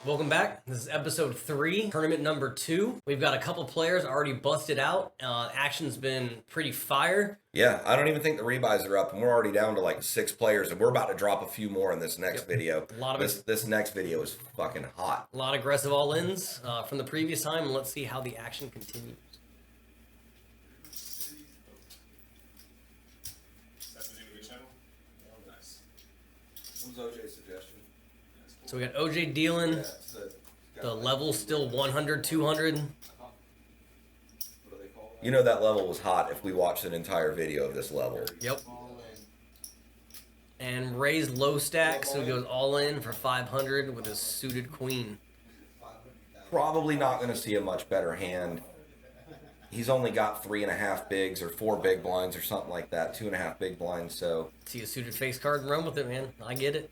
Welcome back. This is episode 3, tournament number 2. We've got a couple players already busted out. Action's been pretty fire. Yeah, I don't even think the rebuys are up, and we're already down to like 6 players, and we're about to drop a few more in this next video. A lot of this next video is fucking hot. A lot of aggressive all-ins from the previous time, and let's see how the action continues. That's the name of your channel? Oh, nice. What was OJ's suggestion? So we got OJ dealing. The level's still 100, 200. You know that level was hot if we watched an entire video of this level. Yep. And Ray's low stack, so he goes all in for 500 with his suited queen. Probably not going to see a much better hand. He's only got 3.5 bigs or 4 big blinds or something like that. 2.5 big blinds, so. See a suited face card and run with it, man. I get it.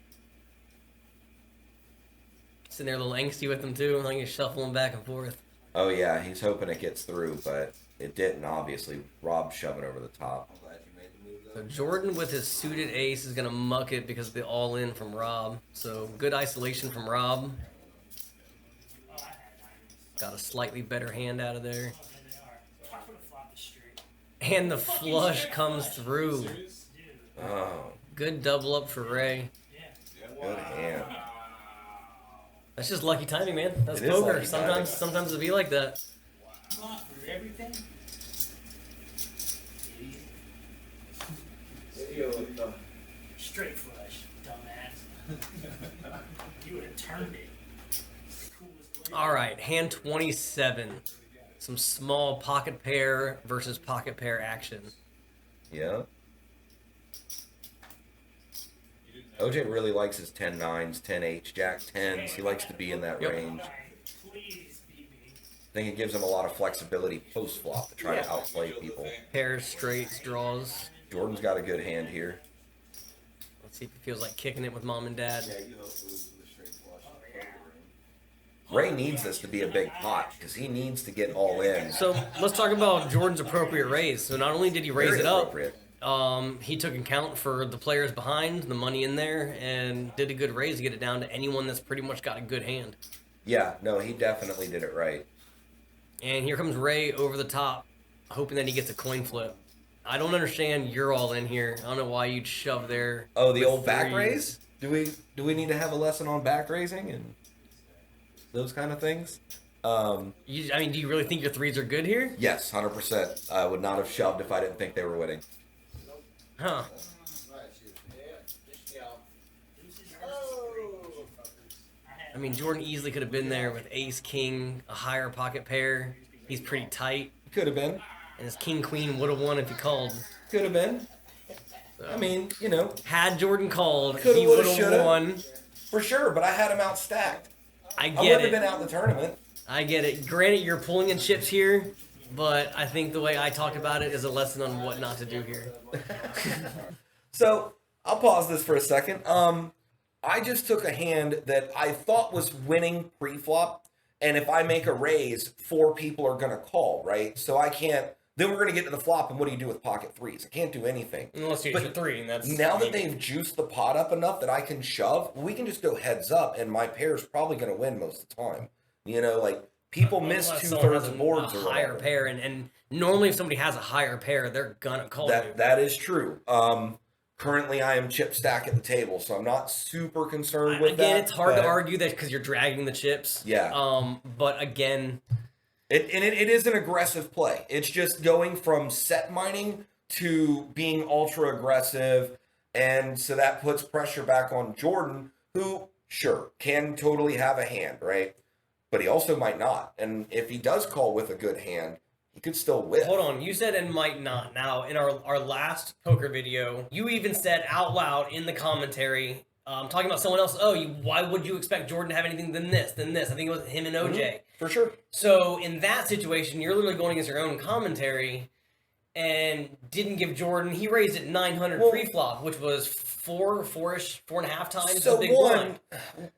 Sitting there a little angsty with him too. I think he's shuffling back and forth. Oh yeah, he's hoping it gets through, but it didn't, obviously. Rob's shoving over the top. So Jordan with his suited ace is going to muck it because of the all-in from Rob. So good isolation from Rob. Got a slightly better hand out of there. And the flush comes through. Oh, Good double up for Ray. good hand. That's just lucky timing, man. That's It is poker. lucky Sometimes it'll be like that. For everything. Straight flush, dumbass. You would have turned it. All right, hand 27. Some small pocket pair versus pocket pair action. Yeah. OJ really likes his 10-9s, 10-8s, Jack 10s. He likes to be in that Yep. range. Please beat me. I think it gives him a lot of flexibility post-flop to try to outplay people. Pairs, straights, draws. Jordan's got a good hand here. Let's see if he feels like kicking it with mom and dad. Ray needs this to be a big pot because he needs to get all in. So let's talk about Jordan's appropriate raise. So not only did he raise Very it up, appropriate. he took account for the players behind, the money in there, and did a good raise to get it down to anyone that's pretty much got a good hand. Yeah, no, he definitely did it right. And here comes Ray over the top, hoping that he gets a coin flip. I don't understand you're all in here. I don't know why you'd shove there. Oh, the with old back 3. raise? Do we need to have a lesson on back raising and those kind of things? Do you really think your 3s are good here? Yes, 100%. I would not have shoved if I didn't think they were winning. Huh. I mean, Jordan easily could have been there with ace, king, a higher pocket pair. He's pretty tight. Could have been. And his king, queen would have won if he called. Could have been. I mean, you know, Had Jordan called, Coulda, he woulda, would have shoulda. won. for sure, but I had him out stacked. I I get wouldn't have it. been out in the tournament. I get it. Granted, you're pulling in chips here, but I think the way I talk about it is a lesson on what not to do here. So I'll pause this for a second. I just took a hand that I thought was winning pre-flop, and if I make a raise, 4 people are gonna call, right? So I can't. Then we're gonna get to the flop, and what do you do with pocket 3s? I can't do anything. Unless you hit your 3, and that's... Now that they've juiced the pot up enough that I can shove, we can just go heads up, and my pair's probably gonna win most of the time. You know, like people miss Unless 2/3 someone has of boards a or higher whatever. pair, and normally if somebody has a higher pair, they're gonna call you. That is true. Currently, I am chip stack at the table, so I'm not super concerned with that. Again, it's hard to but argue that because you're dragging the chips. Yeah. But again, It is an aggressive play. It's just going from set mining to being ultra aggressive, and so that puts pressure back on Jordan, who, sure, can totally have a hand, right? But he also might not. And if he does call with a good hand, he could still win. hold on. You said and might not. Now, in our last poker video, you even said out loud in the commentary, talking about someone else, why would you expect Jordan to have anything than this? I think it was him and OJ. For sure. So in that situation, you're literally going against your own commentary and didn't give Jordan, he raised it 900 pre-flop, which was 4.5 times So the big blind.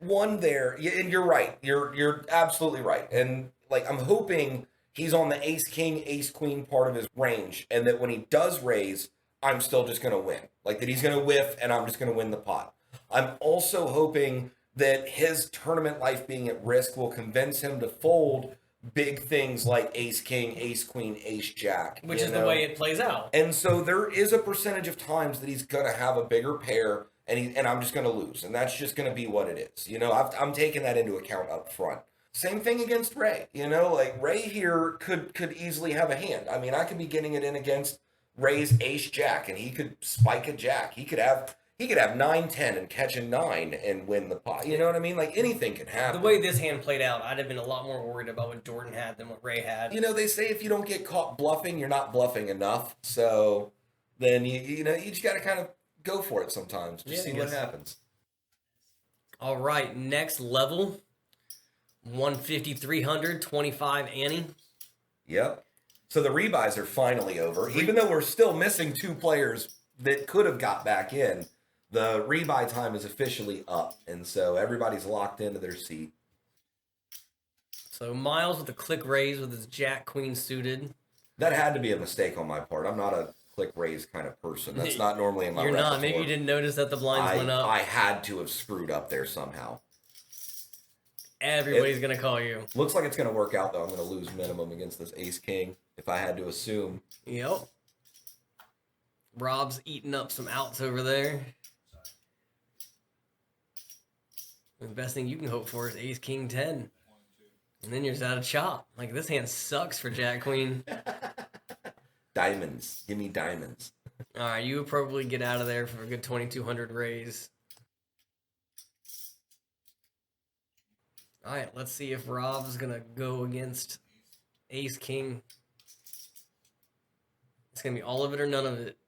one there, and you're right. You're absolutely right. And like I'm hoping he's on the ace king, ace queen part of his range, and that when he does raise, I'm still just gonna win. Like that he's gonna whiff, and I'm just gonna win the pot. I'm also hoping that his tournament life being at risk will convince him to fold big things like ace king, ace queen, ace jack. Which is the way it plays out. And so there is a percentage of times that he's going to have a bigger pair and I'm just going to lose. And that's just going to be what it is. You know, I'm taking that into account up front. Same thing against Ray. You know, like Ray here could easily have a hand. I mean, I could be getting it in against Ray's ace jack and he could spike a jack. He could have 9-10 and catch a 9 and win the pot. You know what I mean? Like anything can happen. The way this hand played out, I'd have been a lot more worried about what Jordan had than what Ray had. You know, they say if you don't get caught bluffing, you're not bluffing enough. So then you just got to kind of go for it sometimes. Just see what happens. All right, next level. 150, 300, 25 ante. Yep. So the rebuys are finally over. Even though we're still missing 2 players that could have got back in, the rebuy time is officially up. And so everybody's locked into their seat. So Miles with a click raise with his jack queen suited. That had to be a mistake on my part. I'm not a click raise kind of person. That's not normally in my You're repertoire. not. Maybe you didn't notice that the blinds went up. I had to have screwed up there somehow. Everybody's going to call you. Looks like it's going to work out, though. I'm going to lose minimum against this ace-king, if I had to assume. Yep. Rob's eating up some outs over there. The best thing you can hope for is ace-king 10. And then you're just out of chop. Like, this hand sucks for jack-queen. Diamonds. Give me diamonds. All right, you would probably get out of there for a good 2,200 raise. All right, let's see if Rob's going to go against ace-king. It's going to be all of it or none of it.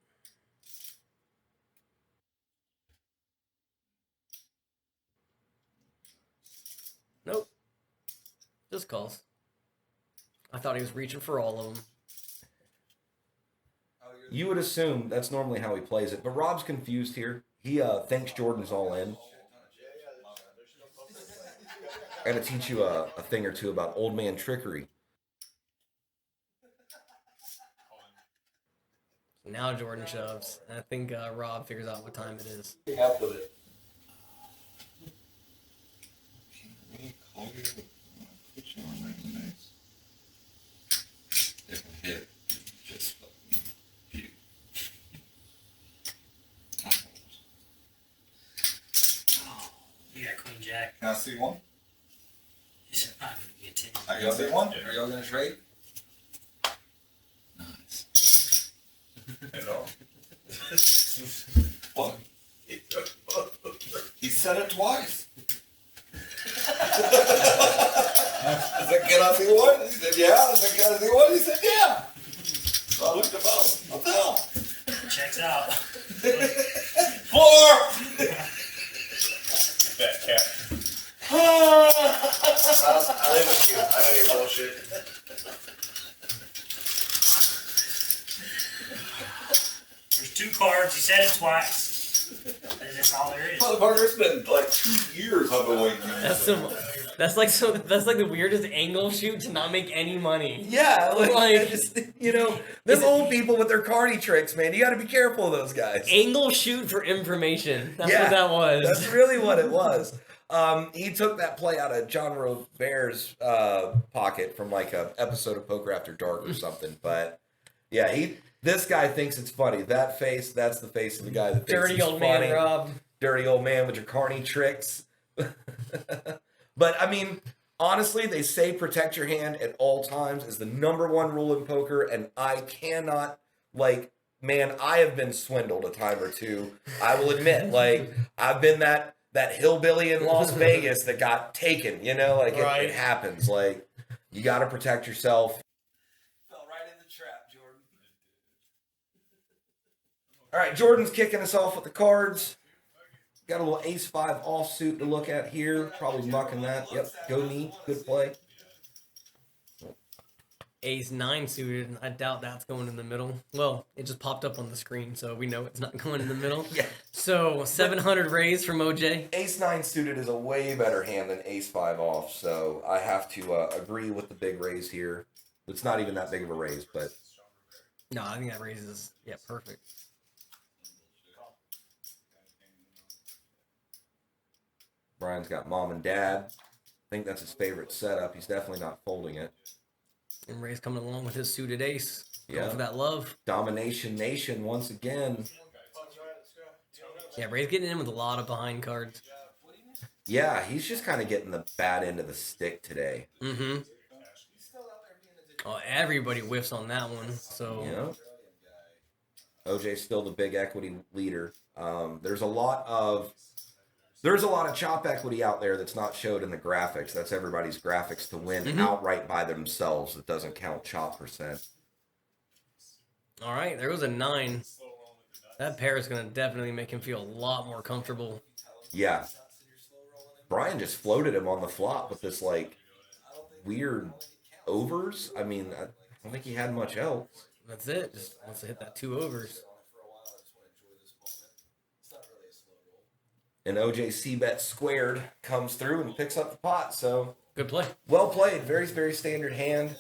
Nope. Just calls. I thought he was reaching for all of them. You would assume that's normally how he plays it, but Rob's confused here. He thinks Jordan's all in. I gotta teach you a thing or two about old man trickery. Now Jordan shoves. And I think Rob figures out what time it is. Up with it. You got queen jack. Can I see one? It's not going to be a 10. I can see one? Are y'all gonna trade? Nice. Hello. What? He said it twice. I said, can I see one? He said, yeah. I said, can I see one? He said, yeah. So I looked him up. I'm down. Checks out. 4! That cat. I live with you. I know you're bullshit. There's 2 cards. He said it twice. And that's all there is. Motherfucker, it's been like 2 years I've been waiting. That's like the weirdest angle shoot to not make any money. Yeah, like Like- just, them old people with their cardi tricks, man. You got to be careful of those guys. Angle shoot for information. That's Yeah, what that was. That's really what it was. He took that play out of John Robert's pocket from like a episode of Poker After Dark or something. But yeah, this guy thinks it's funny. That face, that's the face of the guy that thinks Dirty it's old funny. man, Rob. Dirty old man with your carny tricks. But I mean, honestly, they say protect your hand at all times is the #1 rule in poker, and I cannot, man, I have been swindled a time or two. I will admit, I've been that hillbilly in Las Vegas that got taken, Right. it happens. You got to protect yourself. Fell right in the trap, Jordan. All right, Jordan's kicking us off with the cards. Got a little ace-5 offsuit to look at here. Probably mucking that. Yep, go neat. Good play. Ace-9 suited. I doubt that's going in the middle. Well, it just popped up on the screen, so we know it's not going in the middle. Yeah. So 700 raise from OJ. Ace-9 suited is a way better hand than ace-5 off, so I have to agree with the big raise here. It's not even that big of a raise, but No, I think that raises, perfect. Brian's got mom and dad. I think that's his favorite setup. He's definitely not folding it. And Ray's coming along with his suited ace. Going Yeah. for that love. Domination Nation once again. Yeah, Ray's getting in with a lot of behind cards. Yeah, he's just kind of getting the bad end of the stick today. Mm-hmm. Oh, everybody whiffs on that one. So Yeah. OJ's still the big equity leader. There's a lot of chop equity out there that's not showed in the graphics. That's everybody's graphics to win outright by themselves. It doesn't count chop percent. all right, there was a 9. That pair is going to definitely make him feel a lot more comfortable. Yeah. Brian just floated him on the flop with this like weird overs. I mean, I don't think he had much else. That's it. Just wants to hit that 2 overs. And OJ C-bet squared comes through and picks up the pot. So Good play. well played. Very, very standard hand.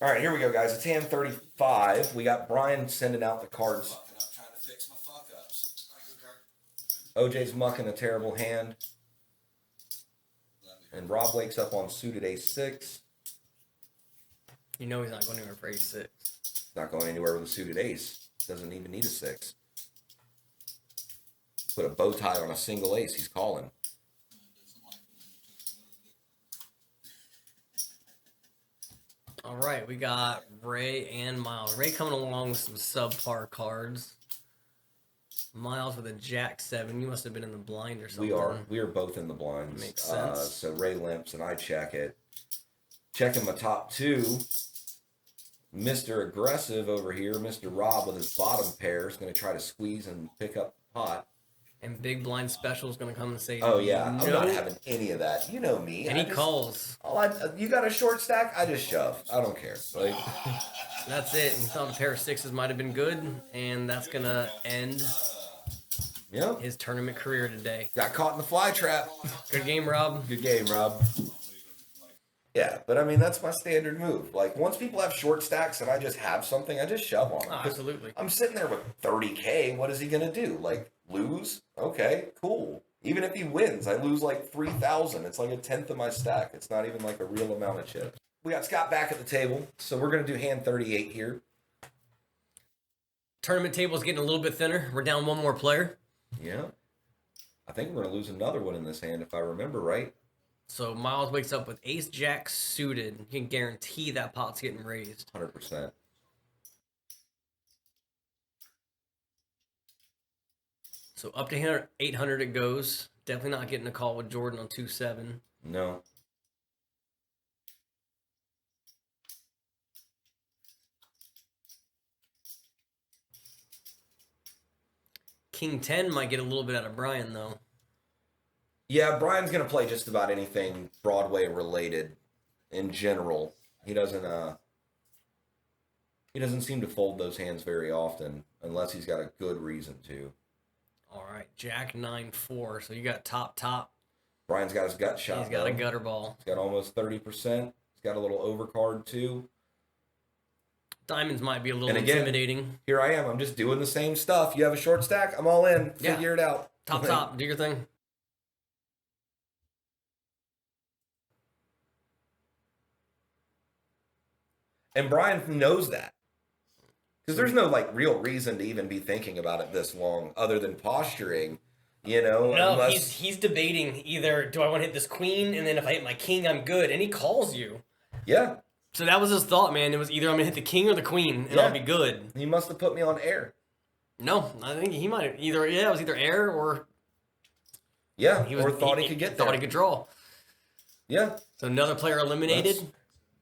All right, here we go, guys. It's hand 35. We got Brian sending out the cards. I'm trying to fix my fuck ups. OJ's mucking a terrible hand. And Rob wakes up on suited ace-6. You know he's not going anywhere for ace-6. Not going anywhere with a suited ace. Doesn't even need a 6. Put a bow tie on a single ace. He's calling. All right, we got Ray and Miles. Ray coming along with some subpar cards. Miles with a Jack-7. You must have been in the blind or something. We are both in the blinds. Makes sense. So Ray limps and I check it. Checking my top 2. Mr. Aggressive over here, Mr. Rob with his bottom pair is going to try to squeeze and pick up the pot. And Big Blind Special is going to come and say, Oh yeah, I'm no. not having any of that. You know me. And he calls. You got a short stack? I just shove. I don't care. Like That's it. And he thought a pair of 6s might have been good, and that's going to end Yep. his tournament career today. Got caught in the fly trap. Good game, Rob. Good game, Rob. Yeah, but I mean, that's my standard move. Like, once people have short stacks and I just have something, I just shove on them. Oh, absolutely. I'm sitting there with 30K. What is he going to do? Like, lose? Okay, cool. Even if he wins, I lose like 3,000. It's like a tenth of my stack. It's not even like a real amount of chips. We got Scott back at the table, so we're going to do hand 38 here. Tournament table's getting a little bit thinner. We're down 1 more player. Yeah. I think we're going to lose another one in this hand, if I remember right. So Miles wakes up with ace-jack suited. You can guarantee that pot's getting raised. 100%. So up to 800 it goes. Definitely not getting a call with Jordan on 2-7. No. King 10 might get a little bit out of Brian, though. Yeah, Brian's going to play just about anything Broadway related in general. He doesn't seem to fold those hands very often unless he's got a good reason to. All right, Jack 9-4. So you got top. Brian's got his gut shot. He's got though. a gutter ball. He's got almost 30%. He's got a little overcard too. Diamonds might be a little And again, intimidating. Here I am. I'm just doing the same stuff. You have a short stack? I'm all in. Yeah. Figure it out. Top. Do your thing. And Brian knows that. Because there's no like real reason to even be thinking about it this long other than posturing, you know? No, unless... he's debating either, do I want to hit this queen, and then if I hit my king, I'm good. And he calls you. Yeah. So that was his thought, man. It was either I'm going to hit the king or the queen, and I'll be good. He must have put me on air. No, I think he might have either, it was either air or... Yeah, He or thought he could get there. Thought he could draw. Yeah. So another player eliminated.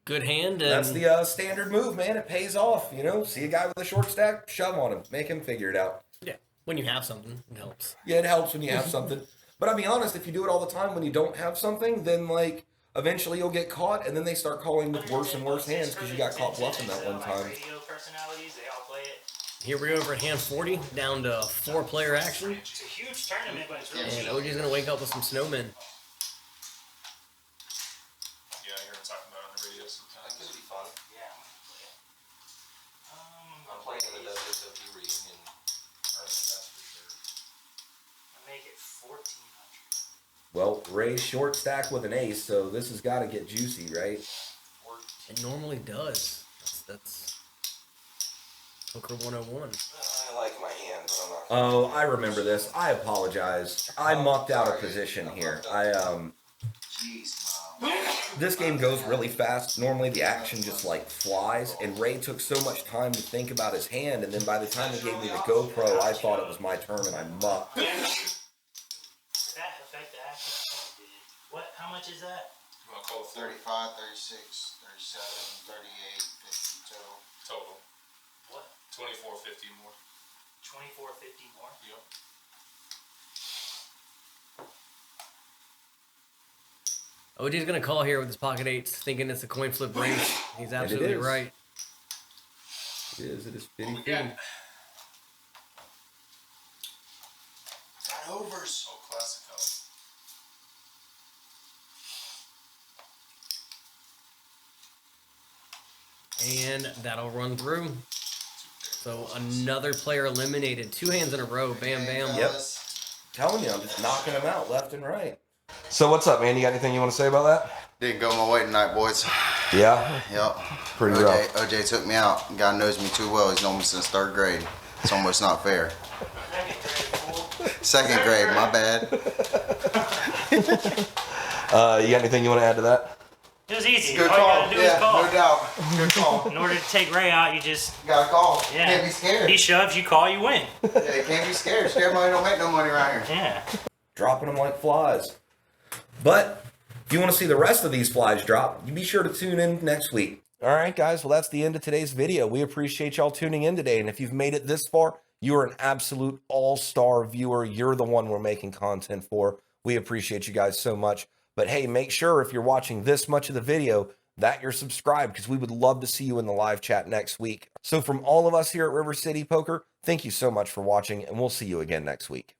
Good hand. And That's the standard move, man. It pays off, you know? See a guy with a short stack, shove on him. Make him figure it out. yeah, when you have something, it helps. Yeah, it helps when you have something. But I'll be honest, if you do it all the time when you don't have something, then, like, eventually you'll get caught, and then they start calling with worse and worse hands because you got caught bluffing that one time. Radio personalities, they all play it. Here we go over at hand 40, down to 4-player action. It's a huge tournament, but it's really And cheap. OG's going to wake up with some snowmen. Yeah, I hear him talking about it on the radio sometimes. That could be fun. Yeah, I'm playing in the desert, so if you read. Well, Ray's short stack with an ace, so this has got to get juicy, right? It normally does. That's Poker 101. I like my hand, but I'm not. Oh, I remember this. I apologize. I mucked out a position here. Jeez, Mom. This game goes really fast. Normally the action just like flies, and Ray took so much time to think about his hand, and then by the time he gave me the GoPro, I thought it was my turn and I mucked. Did that affect the action? Oh, it did. What? How much is that? You want to call it 35, 36, 37, 38, 50 total. total? What? 24.50 more. 24.50 more? Yep. OJ's gonna call here with his pocket eights, thinking it's a coin flip race. He's absolutely is. right. It is 50-50. Got overs. Oh, Classico. And that'll run through. So another player eliminated. 2 hands in a row. Bam, bam. Yep. Telling you, I'm just knocking them out left and right. So what's up, man? You got anything you want to say about that? Didn't go my way tonight, boys. Yeah? Yep. Pretty rough. OJ took me out. God knows me too well. He's known me since 3rd grade. It's almost not fair. Second grade, my bad. You got anything you want to add to that? It was easy. Good All call. you gotta do is Yeah, call. no doubt. Good call. In order to take Ray out, you just, Gotta call. yeah. Can't be scared. He shoves, you call, you win. Yeah, you can't be scared. Scared money don't make no money around here. Yeah. Dropping them like flies. But if you want to see the rest of these flies drop, you be sure to tune in next week. All right, guys. Well, that's the end of today's video. We appreciate y'all tuning in today. And if you've made it this far, you are an absolute all-star viewer. You're the one we're making content for. We appreciate you guys so much. But hey, make sure if you're watching this much of the video that you're subscribed, because we would love to see you in the live chat next week. So from all of us here at River City Poker, thank you so much for watching, and we'll see you again next week.